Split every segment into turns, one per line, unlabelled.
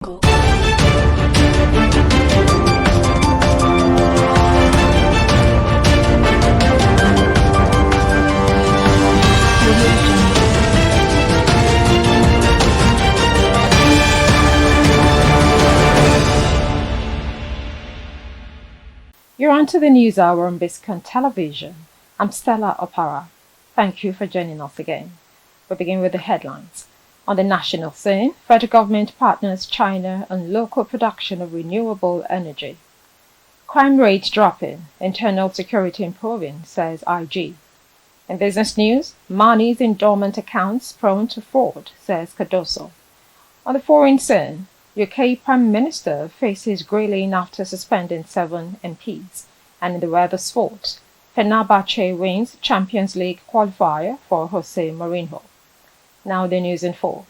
You're on to the News Hour on Biscontv. I'm Stella Opara. Thank you for joining us again. We begin with the headlines. On the national scene, federal government partners China on local production of renewable energy. Crime rate dropping, internal security improving, says IG. In business news, money's in dormant accounts prone to fraud, says Cardoso. On the foreign scene, UK Prime Minister faces grilling after suspending 7 MPs. And in the weather sport, Fenerbahce wins Champions League qualifier for Jose Mourinho. Now the news in full.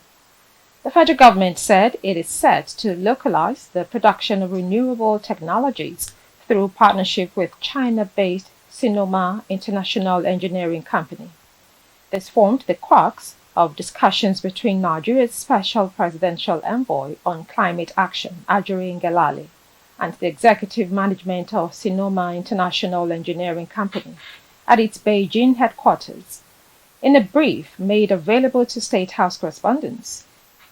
The federal government said it is set to localize the production of renewable technologies through partnership with China-based Sinoma International Engineering Company. This formed the crux of discussions between Nigeria's Special Presidential Envoy on Climate Action, Ajuri Ngelale, and the executive management of Sinoma International Engineering Company at its Beijing headquarters. In a brief made available to State House correspondents,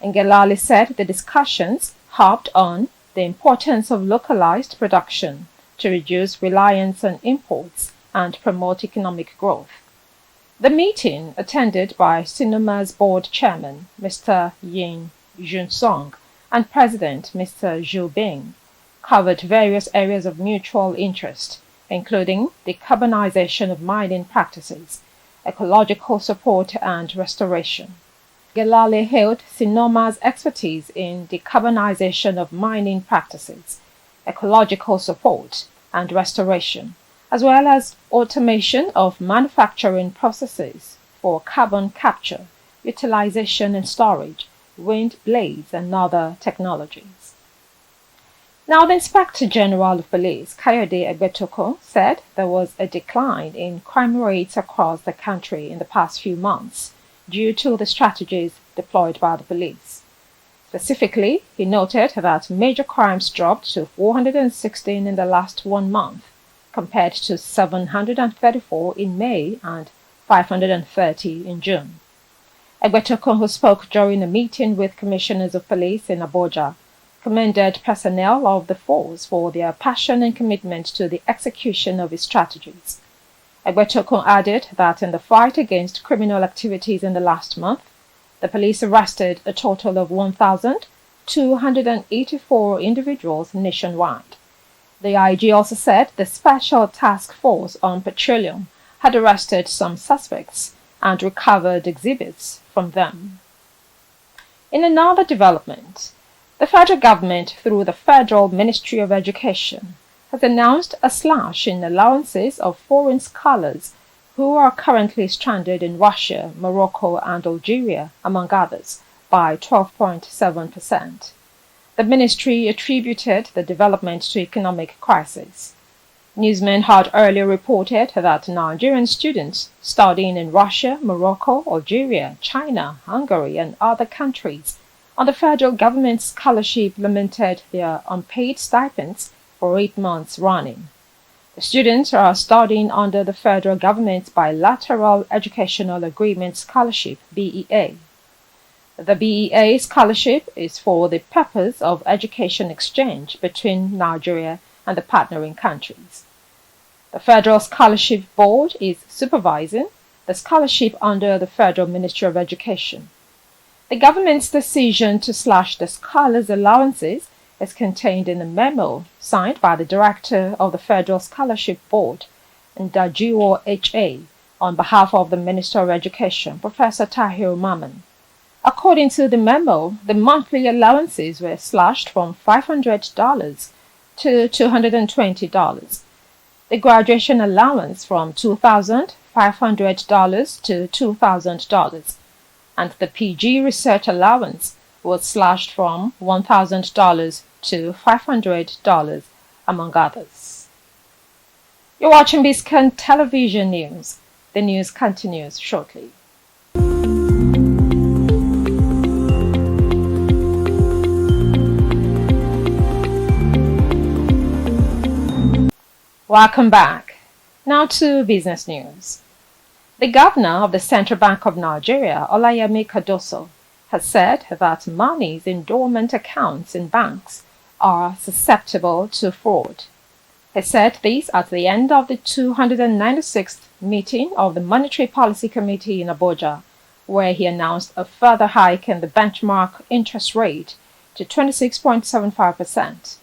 Ngelale said the discussions harped on the importance of localized production to reduce reliance on imports and promote economic growth. The meeting, attended by Sinoma's board chairman, Mr. Yin Junsong, and president, Mr. Zhu Bing, covered various areas of mutual interest, including decarbonization of mining practices, ecological support and restoration. Ngelale hailed Sinoma's expertise in decarbonization of mining practices, ecological support and restoration, as well as automation of manufacturing processes for carbon capture, utilization and storage, wind blades and other technologies. Now, the Inspector General of Police, Kayode Egbetokun, said there was a decline in crime rates across the country in the past few months due to the strategies deployed by the police. Specifically, he noted that major crimes dropped to 416 in the last 1 month, compared to 734 in May and 530 in June. Egbetokun, who spoke during a meeting with commissioners of police in Abuja, commended personnel of the force for their passion and commitment to the execution of its strategies. Egbetokun added that in the fight against criminal activities in the last month, the police arrested a total of 1,284 individuals nationwide. The IG also said the Special Task Force on Petroleum had arrested some suspects and recovered exhibits from them. In another development, the federal government, through the Federal Ministry of Education, has announced a slash in allowances of foreign scholars who are currently stranded in Russia, Morocco, and Algeria, among others, by 12.7%. The ministry attributed the development to economic crisis. Newsmen had earlier reported that Nigerian students studying in Russia, Morocco, Algeria, China, Hungary, and other countries on the federal government scholarship lamented their unpaid stipends for 8 months running. The students are studying under the federal government's Bilateral Educational Agreement Scholarship, BEA. The BEA scholarship is for the purpose of education exchange between Nigeria and the partnering countries. The Federal Scholarship Board is supervising the scholarship under the Federal Ministry of Education. The government's decision to slash the scholars' allowances is contained in a memo signed by the Director of the Federal Scholarship Board, Ndajuo H.A., on behalf of the Minister of Education, Professor Tahir Maman. According to the memo, the monthly allowances were slashed from $500 to $220, the graduation allowance from $2,500 to $2,000, and the PG research allowance was slashed from $1,000 to $500, among others. You're watching Biscontv News. The news continues shortly. Welcome back. Now to business news. The governor of the Central Bank of Nigeria, Olayemi Cardoso, has said that monies in dormant accounts in banks are susceptible to fraud. He said this at the end of the 296th meeting of the Monetary Policy Committee in Abuja, where he announced a further hike in the benchmark interest rate to 26.75%.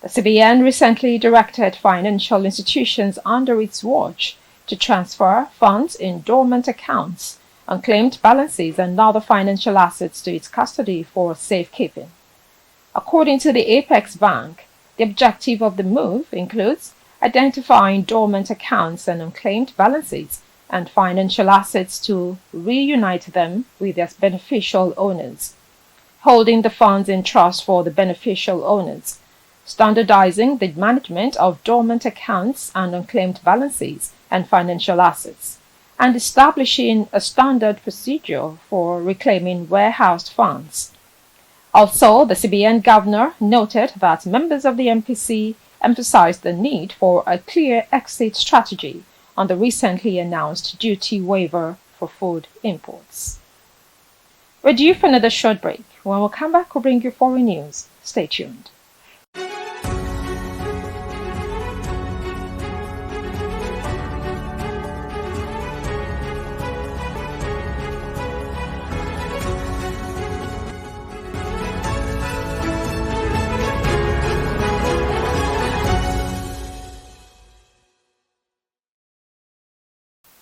The CBN recently directed financial institutions under its watch to transfer funds in dormant accounts, unclaimed balances, and other financial assets to its custody for safekeeping. According to the Apex Bank, the objective of the move includes identifying dormant accounts and unclaimed balances and financial assets to reunite them with their beneficial owners, holding the funds in trust for the beneficial owners, standardizing the management of dormant accounts and unclaimed balances and financial assets, and establishing a standard procedure for reclaiming warehoused funds. Also, the CBN governor noted that members of the MPC emphasized the need for a clear exit strategy on the recently announced duty waiver for food imports. We're due for another short break. When we come back, we'll bring you foreign news. Stay tuned.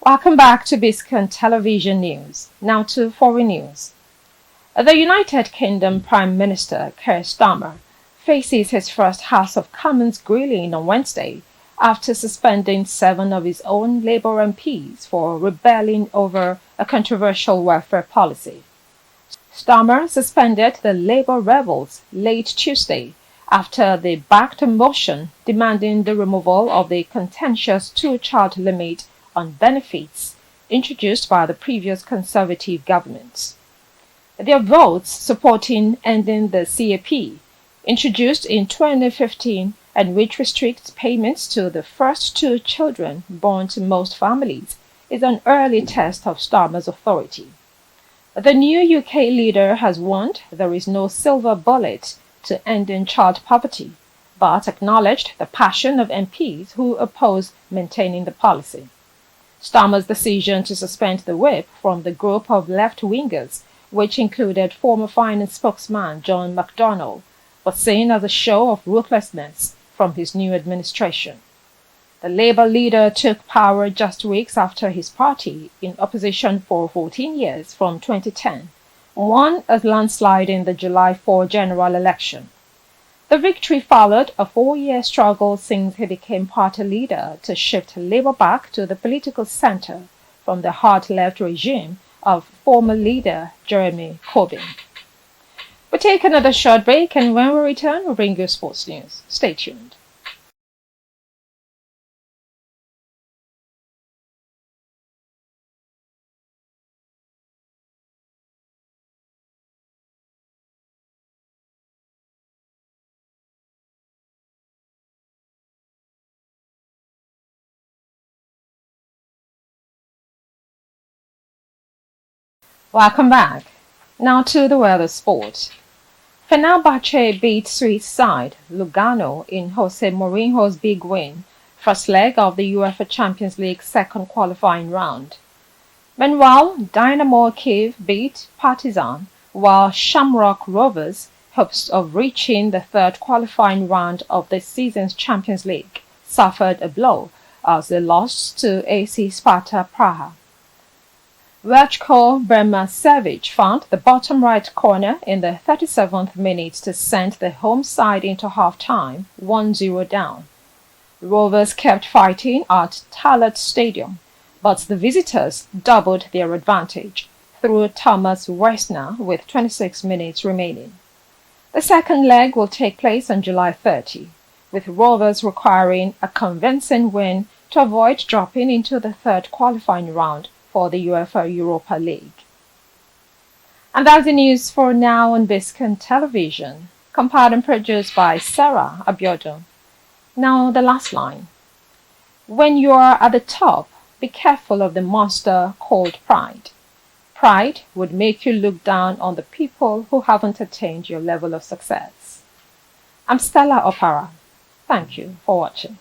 Welcome back to Biscontv News. Now to foreign news. The United Kingdom Prime Minister Keir Starmer faces his first House of Commons grilling on Wednesday after suspending 7 of his own Labour MPs for rebelling over a controversial welfare policy. Starmer suspended the Labour rebels late Tuesday after they backed a motion demanding the removal of the contentious 2-child limit on benefits introduced by the previous Conservative government. Their votes supporting ending the CAP, introduced in 2015 and which restricts payments to the first 2 children born to most families, is an early test of Starmer's authority. The new UK leader has warned there is no silver bullet to ending child poverty, but acknowledged the passion of MPs who oppose maintaining the policy. Starmer's decision to suspend the whip from the group of left-wingers, which included former finance spokesman John McDonnell, was seen as a show of ruthlessness from his new administration. The Labour leader took power just weeks after his party, in opposition for 14 years from 2010, won a landslide in the July 4 general election. The victory followed a 4-year struggle since he became party leader to shift Labour back to the political centre from the hard-left regime of former leader Jeremy Corbyn. We'll take another short break, and when we return, we'll bring you sports news. Stay tuned. Welcome back. Now to the world of sport. Fenerbahce beat Swiss side Lugano in Jose Mourinho's big win, first leg of the UEFA Champions League second qualifying round. Meanwhile, Dynamo Kiev beat Partizan, while Shamrock Rovers hopes of reaching the third qualifying round of this season's Champions League suffered a blow as they lost to AC Sparta Praha. Vlatko Bremasevic found the bottom right corner in the 37th minute to send the home side into half-time 1-0 down. The Rovers kept fighting at Talat Stadium, but the visitors doubled their advantage through Thomas Wessner with 26 minutes remaining. The second leg will take place on July 30, with Rovers requiring a convincing win to avoid dropping into the third qualifying round for the UEFA Europa League. And that's the news for now on Biscontv, compiled and produced by Sarah Abiodun. Now the last line. When you are at the top, be careful of the monster called pride. Pride would make you look down on the people who haven't attained your level of success. I'm Stella Opara. Thank you for watching.